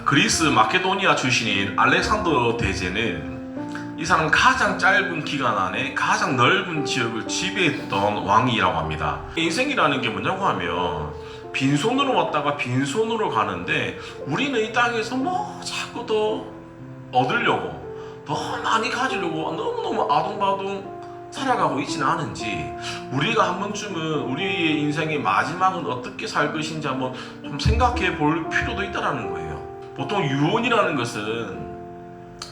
그리스 마케도니아 출신인 알렉산더 대제는 이 사람은 가장 짧은 기간 안에 가장 넓은 지역을 지배했던 왕이라고 합니다. 인생이라는 게 뭐냐고 하면 빈손으로 왔다가 빈손으로 가는데 우리는 이 땅에서 뭐 자꾸 더 얻으려고 더 많이 가지려고 너무너무 아둥바둥 살아가고 있지는 않은지 우리가 한 번쯤은 우리의 인생의 마지막은 어떻게 살 것인지 한번 좀 생각해 볼 필요도 있다는 거예요. 보통 유언이라는 것은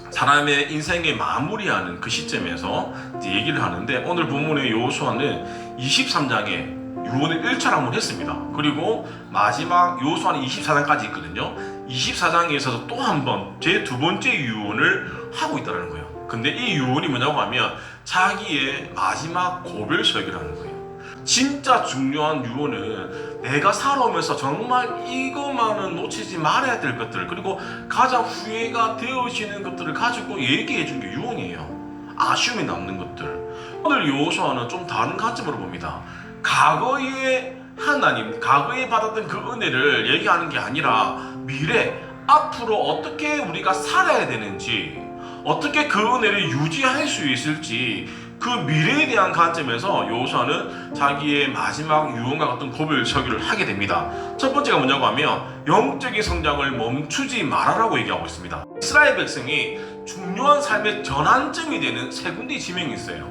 사람의 인생의 마무리하는 그 시점에서 이제 얘기를 하는데 오늘 본문의 여호수아는 23장에 유언을 1차를 한번 했습니다. 그리고 마지막 여호수아는 24장까지 있거든요. 24장에서도 또 한 번 제 두 번째 유언을 하고 있다는 거예요. 근데 이 유언이 뭐냐고 하면 자기의 마지막 고별설교라는 거예요. 진짜 중요한 유언은 내가 살아오면서 정말 이것만은 놓치지 말아야 될 것들, 그리고 가장 후회가 되어지는 것들을 가지고 얘기해 준 게 유언이에요. 아쉬움이 남는 것들. 오늘 여호수아는 좀 다른 관점으로 봅니다. 과거의 하나님, 과거에 받았던 그 은혜를 얘기하는 게 아니라 미래, 앞으로 어떻게 우리가 살아야 되는지, 어떻게 그 은혜를 유지할 수 있을지 그 미래에 대한 관점에서 여호수아는 자기의 마지막 유언과 같은 고별 설교를 하게 됩니다. 첫 번째가 뭐냐고 하면 영적인 성장을 멈추지 말아라고 얘기하고 있습니다. 이스라엘 백성이 중요한 삶의 전환점이 되는 세 군데의 지명이 있어요.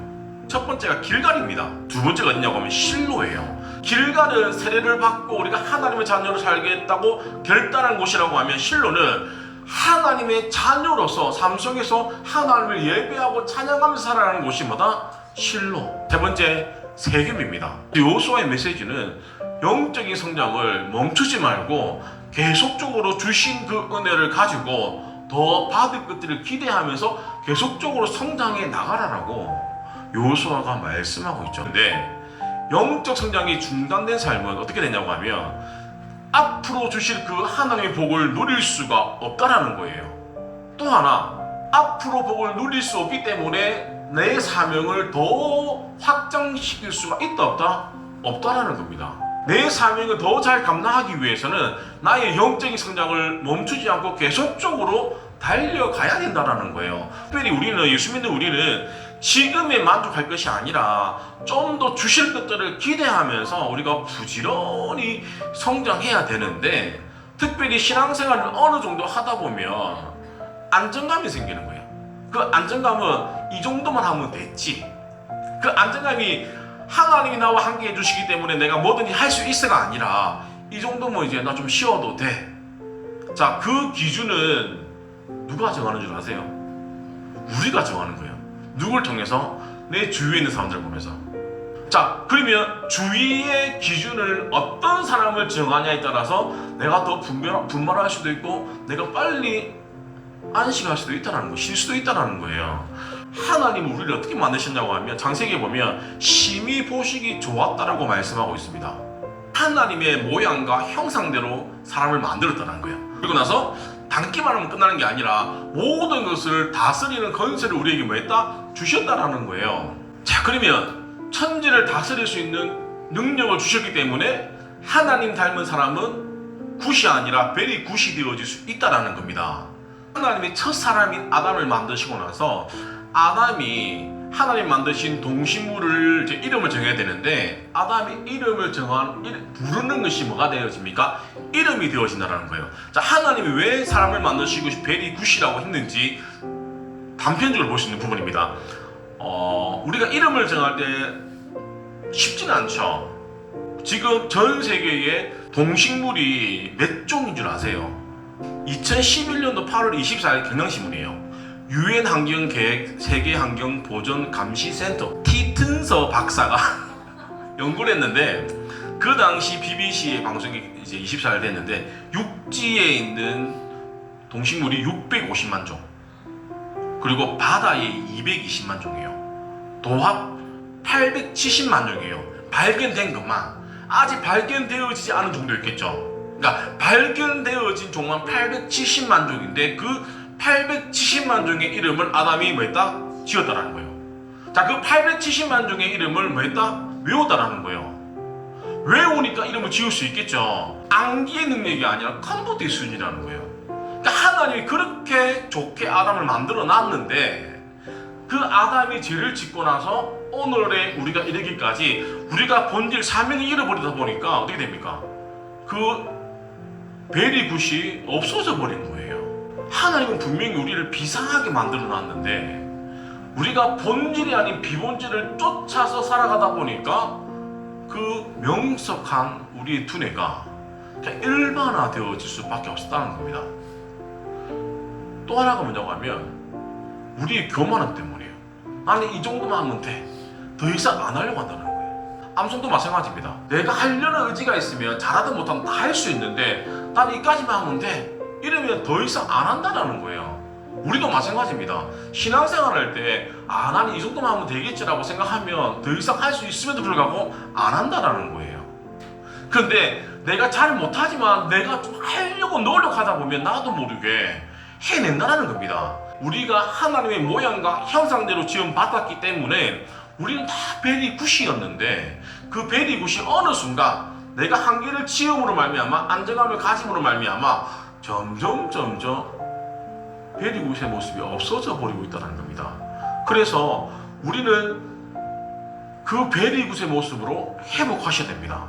첫 번째가 길갈입니다. 두 번째가 어디냐고 하면 실로예요. 길갈은 세례를 받고 우리가 하나님의 자녀로 살겠다고 결단한 곳이라고 하면 실로는 하나님의 자녀로서 삶 속에서 하나님을 예배하고 찬양하면서 살아가는 곳이 뭐다? 실로. 세 번째, 세겜입니다. 여호수아의 메시지는 영적인 성장을 멈추지 말고 계속적으로 주신 그 은혜를 가지고 더 받을 것들을 기대하면서 계속적으로 성장해 나가라라고 여호수아가 말씀하고 있죠. 근데 영적 성장이 중단된 삶은 어떻게 되냐고 하면 앞으로 주실 그 하나님의 복을 누릴 수가 없다라는 거예요. 또 하나, 앞으로 복을 누릴 수 없기 때문에 내 사명을 더 확장시킬 수가 있다 없다? 없다라는 겁니다. 내 사명을 더 잘 감당하기 위해서는 나의 영적인 성장을 멈추지 않고 계속적으로 달려가야 된다라는 거예요. 특별히 우리는, 예수 믿는 우리는 지금에 만족할 것이 아니라 좀 더 주실 것들을 기대하면서 우리가 부지런히 성장해야 되는데, 특별히 신앙생활을 어느 정도 하다 보면 안정감이 생기는 거예요. 그 안정감은 이 정도만 하면 됐지, 그 안정감이 하나님이 나와 함께 해주시기 때문에 내가 뭐든지 할 수 있어가 아니라 이 정도면 이제 나 좀 쉬어도 돼. 자, 그 기준은 누가 정하는 줄 아세요? 우리가 정하는 거예요. 누굴 통해서? 내 주위에 있는 사람들을 보면서. 자, 그러면 주위의 기준을 어떤 사람을 정하냐에 따라서 내가 더 분발할 수도 있고 내가 빨리 안식할 수도 있다는 거, 쉴 수도 있다는 거예요. 하나님은 우리를 어떻게 만드셨냐고 하면 창세기에 보면 심히 보시기 좋았다라고 말씀하고 있습니다. 하나님의 모양과 형상대로 사람을 만들었다는 거예요. 그리고 나서 담기만 하면 끝나는 게 아니라 모든 것을 다스리는 권세를 우리에게 뭐 했다? 주셨다라는 거예요. 자, 그러면 천지를 다스릴 수 있는 능력을 주셨기 때문에 하나님 닮은 사람은 굿이 아니라 베리 굿이 되어질 수 있다라는 겁니다. 하나님이 첫 사람인 아담을 만드시고 나서 아담이 하나님 만드신 동식물을 이제 이름을 정해야 되는데, 아담이 이름을 부르는 것이 뭐가 되어집니까? 이름이 되어진다는 거예요. 자, 하나님이 왜 사람을 만드시고 베리 굿이라고 했는지 단편적으로 볼 수 있는 부분입니다. 우리가 이름을 정할 때 쉽지는 않죠. 지금 전 세계에 동식물이 몇 종인 줄 아세요? 2011년도 8월 24일 경향신문이에요. 유엔 환경계획 세계환경보전감시센터 티튼서 박사가 연구를 했는데, 그 당시 BBC의 방송이 이제 24일 됐는데 육지에 있는 동식물이 650만 종, 그리고 바다에 220만 종이에요. 도합 870만 종이에요. 발견된 것만. 아직 발견되어지지 않은 종도 있겠죠. 그러니까 발견되어진 종만 870만 종인데 그 870만 종의 이름을 아담이 뭐 했다? 지었다라는 거예요. 자, 그 870만 종의 이름을 뭐 했다? 외웠다라는 거예요. 외우니까 이름을 지을 수 있겠죠. 암기의 능력이 아니라 컴퓨터 수준이라는 거예요. 그러니까 하나님이 그렇게 좋게 아담을 만들어 놨는데 그 아담이 죄를 짓고 나서 오늘에 우리가 이르기까지 우리가 본질 사명을 잃어버리다 보니까 어떻게 됩니까? 그 베리굿이 없어져 버린 거예요. 하나님은 분명히 우리를 비상하게 만들어 놨는데 우리가 본질이 아닌 비본질을 쫓아서 살아가다 보니까 그 명석한 우리의 두뇌가 그냥 일반화되어질 수밖에 없었다는 겁니다. 또 하나가 뭐냐고 하면 우리의 교만함 때문이에요. 아니 이 정도만 하면 돼. 더 이상 안 하려고 한다는 거예요. 암송도 마찬가지입니다. 내가 하려는 의지가 있으면 잘하든 못하든 다 할 수 있는데 난 이까지만 하면 돼. 이러면 더 이상 안 한다는 거예요. 우리도 마찬가지입니다. 신앙생활 할 때 나는 이 정도만 하면 되겠지라고 생각하면 더 이상 할 수 있음에도 불구하고 안 한다는 거예요. 그런데 내가 잘 못하지만 내가 좀 하려고 노력하다 보면 나도 모르게 해낸다는 겁니다. 우리가 하나님의 모양과 형상대로 지음받았기 때문에 우리는 다 베리굿이었는데 그 베리굿이 어느 순간 내가 한계를 지음으로 말미암아 안정감을 가짐으로 말미암아 점점 베리굿의 모습이 없어져 버리고 있다는 겁니다. 그래서 우리는 그 베리굿의 모습으로 회복하셔야 됩니다.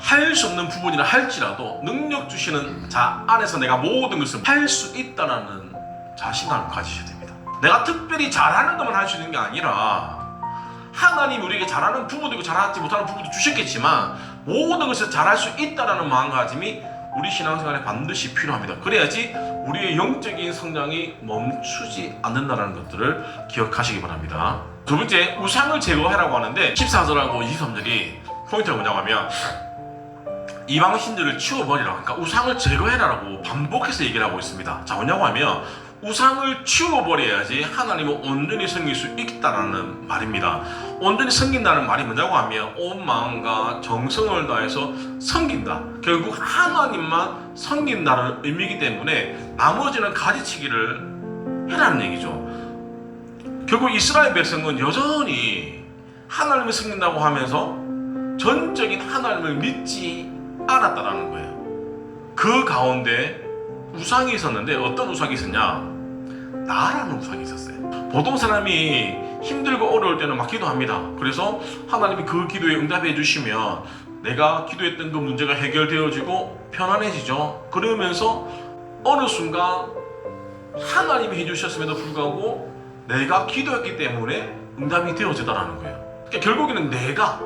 할 수 없는 부분이라 할지라도 능력 주시는 자 안에서 내가 모든 것을 할 수 있다는 자신감을 가지셔야 됩니다. 내가 특별히 잘하는 것만 할 수 있는 게 아니라 하나님이 우리에게 잘하는 부분도 있고 잘하지 못하는 부분도 주셨겠지만 모든 것을 잘할 수 있다는 마음가짐이 우리 신앙생활에 반드시 필요합니다. 그래야지 우리의 영적인 성장이 멈추지 않는다는 것들을 기억하시기 바랍니다. 두 번째, 우상을 제거하라고 하는데 14절하고 23절이 포인트가 뭐냐고 하면 이방 신들을 치워버리라. 그러니까 우상을 제거해라라고 반복해서 얘기를 하고 있습니다. 자, 뭐냐고 하면 우상을 치워버려야지 하나님을 온전히 섬길 수 있다는 말입니다. 온전히 섬긴다는 말이 뭐냐고 하면 온 마음과 정성을 다해서 섬긴다. 결국 하나님만 섬긴다는 의미이기 때문에 나머지는 가지치기를 해라는 얘기죠. 결국 이스라엘 백성은 여전히 하나님을 섬긴다고 하면서 전적인 하나님을 믿지 않았다라는 거예요. 그 가운데 우상이 있었는데 어떤 우상이 있었냐? 나라는 우상이 있었어요. 보통 사람이 힘들고 어려울 때는 막 기도합니다. 그래서 하나님이 그 기도에 응답해 주시면 내가 기도했던 그 문제가 해결되어지고 편안해지죠. 그러면서 어느 순간 하나님이 해주셨음에도 불구하고 내가 기도했기 때문에 응답이 되어지다라는 거예요. 그러니까 결국에는 내가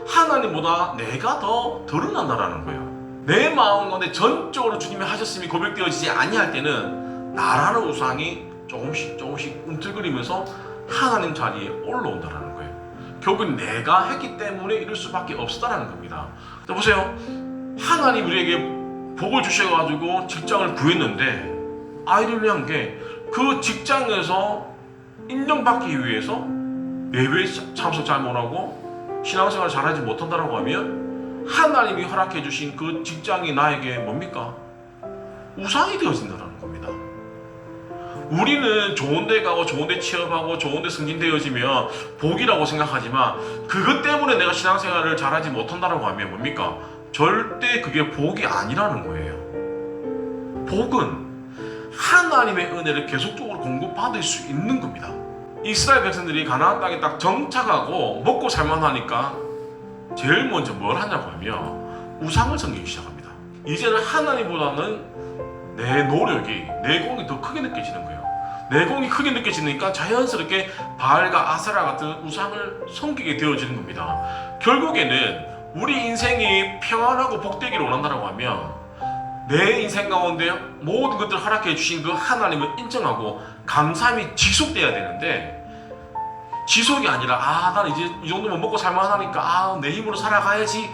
하나님보다 내가 더 드러난다라는 거예요. 내 마음 가운데 전적으로 주님이 하셨음이 고백되어지지 아니할 때는 나라는 우상이 조금씩 움틀거리면서 하나님 자리에 올라온다는 거예요. 결국은 내가 했기 때문에 이럴 수밖에 없다는 겁니다. 자, 보세요. 하나님 우리에게 복을 주셔가지고 직장을 구했는데 아이러니한 게 그 직장에서 인정받기 위해서 예배 참석 잘 못하고 신앙생활 잘하지 못한다고 하면 하나님이 허락해 주신 그 직장이 나에게 뭡니까? 우상이 되어진다는 겁니다. 우리는 좋은 데 가고 좋은 데 취업하고 좋은 데 승진되어지면 복이라고 생각하지만 그것 때문에 내가 신앙생활을 잘하지 못한다고 하면 뭡니까? 절대 그게 복이 아니라는 거예요. 복은 하나님의 은혜를 계속적으로 공급받을 수 있는 겁니다. 이스라엘 백성들이 가나안 땅에 딱 정착하고 먹고 살만하니까 제일 먼저 뭘 하냐고 하면 우상을 섬기기 시작합니다. 이제는 하나님보다는 내 노력이, 내 공이 더 크게 느껴지는 거예요. 내 공이 크게 느껴지니까 자연스럽게 바알과 아세라 같은 우상을 섬기게 되어지는 겁니다. 결국에는 우리 인생이 평안하고 복되기를 원한다고 하면 내 인생 가운데 모든 것들을 허락해 주신 그 하나님을 인정하고 감사함이 지속돼야 되는데 지속이 아니라 나는 이제 이 정도면 먹고 살만하니까 내 힘으로 살아가야지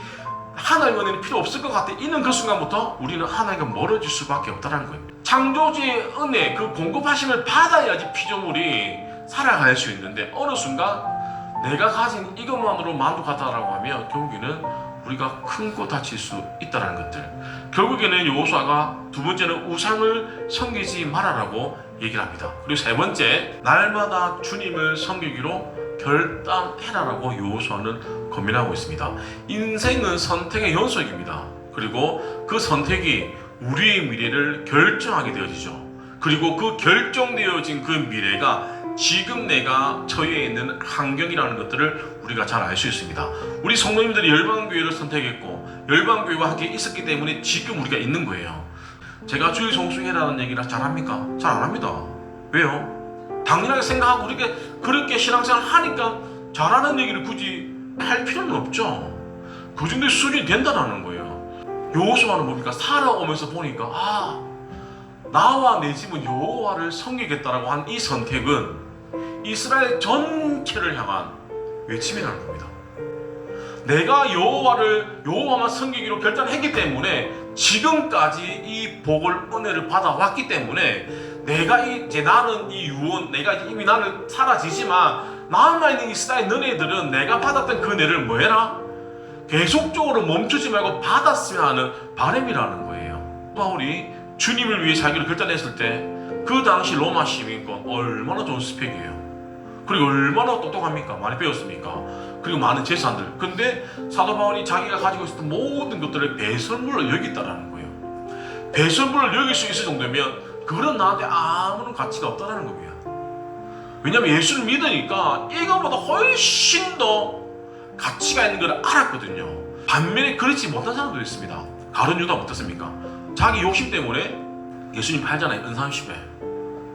하나님의 은혜는 필요 없을 것 같아. 이는 그 순간부터 우리는 하나님과 멀어질 수밖에 없다는 거예요. 창조주의 은혜, 그 공급하심을 받아야지 피조물이 살아갈 수 있는데 어느 순간 내가 가진 이것만으로 만족하다라고 하면 결국에는 우리가 큰 거 다칠 수 있다는 것들. 결국에는 여호수아가 두 번째는 우상을 섬기지 말아라고 얘기를 합니다. 그리고 세 번째, 날마다 주님을 섬기기로 결단해라라고 여호수아는 권면하고 있습니다. 인생은 선택의 연속입니다. 그리고 그 선택이 우리의 미래를 결정하게 되어지죠. 그리고 그 결정되어진 그 미래가 지금 내가 처해 있는 환경이라는 것들을 우리가 잘 알 수 있습니다. 우리 성도님들이 열방교회를 선택했고 열방교회와 함께 있었기 때문에 지금 우리가 있는 거예요. 제가 주일 성수회라는 얘기를 잘합니까? 잘 안 합니다. 왜요? 당연하게 생각하고 우리가 그렇게 신앙생활 하니까 잘하는 얘기를 굳이 할 필요는 없죠. 그 정도의 수준이 된다는 거예요. 여호수아는 뭡니까? 살아오면서 보니까 나와 내 집은 여호와를 섬기겠다라고 한 이 선택은 이스라엘 전체를 향한 외침이라는 겁니다. 내가 여호와만 섬기기로 결단했기 때문에 지금까지 이 복을 은혜를 받아왔기 때문에 나는 이 유언, 내가 이미 나는 사라지지만 남아있는 이스라엘 너네들은 내가 받았던 그 은혜를 뭐해라? 계속적으로 멈추지 말고 받았으면 하는 바람이라는 거예요. 바울이 주님을 위해 자기를 결단했을 때 그 당시 로마 시민권 얼마나 좋은 스펙이에요. 그리고 얼마나 똑똑합니까? 많이 배웠습니까? 그리고 많은 재산들. 근데 사도 바울이 자기가 가지고 있었던 모든 것들을 배설물로 여겼다라는 거예요. 배설물을 여길 수 있을 정도면 그거는 나한테 아무런 가치가 없다라는 겁니다. 왜냐하면 예수를 믿으니까 이거보다 훨씬 더 가치가 있는 걸 알았거든요. 반면에 그렇지 못한 사람도 있습니다. 가룟 유다가 어떻습니까? 자기 욕심 때문에 예수님 팔잖아요. 은삼십에.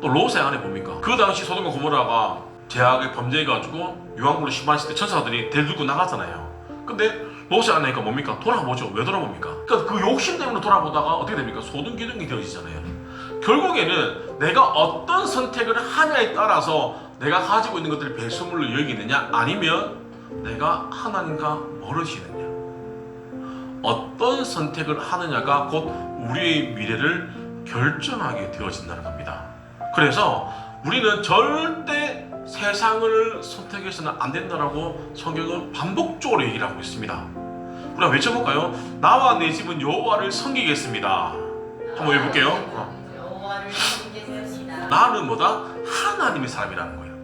또 롯의 아내 뭡니까? 그 당시 소돔과 고모라가 죄악을 범죄해가지고 유황불로 심판했을 때 천사들이 데리고 나갔잖아요. 근데 롯의 아내가 뭡니까? 돌아보죠. 왜 돌아봅니까? 그러니까 그 욕심 때문에 돌아보다가 어떻게 됩니까? 소돔 기둥이 되어지잖아요. 결국에는 내가 어떤 선택을 하냐에 따라서 내가 가지고 있는 것들을 배수물로 여기느냐 아니면 내가 하나님과 멀어지느냐, 어떤 선택을 하느냐가 곧 우리의 미래를 결정하게 되어진다는 겁니다. 그래서 우리는 절대 세상을 선택해서는 안 된다라고 성경은 반복적으로 얘기를 하고 있습니다. 우리가 외쳐볼까요? 나와 내 집은 여호와를 섬기겠습니다. 한번 외볼게요. 나는 뭐다? 하나님의 사람이라는 거예요.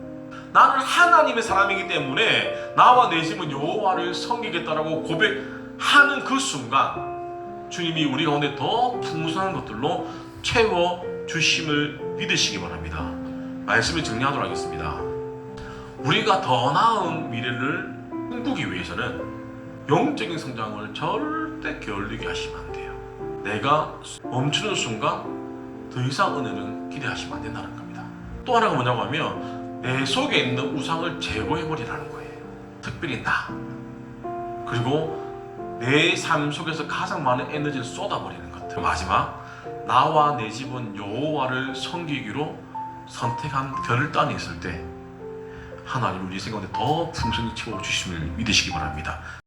나는 하나님의 사람이기 때문에 나와 내 집은 여호와를 섬기겠다라고 고백하는 그 순간 주님이 우리 가운데 더 풍성한 것들로 채워주심을 믿으시기 바랍니다. 말씀을 정리하도록 하겠습니다. 우리가 더 나은 미래를 꿈꾸기 위해서는 영적인 성장을 절대 게을리게 하시면 안 돼요. 내가 멈추는 순간 더 이상 은혜는 기대하시면 안 된다는 겁니다. 또 하나가 뭐냐고 하면 내 속에 있는 우상을 제거해버리라는 거예요. 특별히 나, 그리고 내 삶 속에서 가장 많은 에너지를 쏟아버리는 것들. 마지막, 나와 내 집은 여호와를 섬기기로 선택한 결단이 있을 때 하나님 우리 생각에 더 풍성히 채워주심을 믿으시기 바랍니다.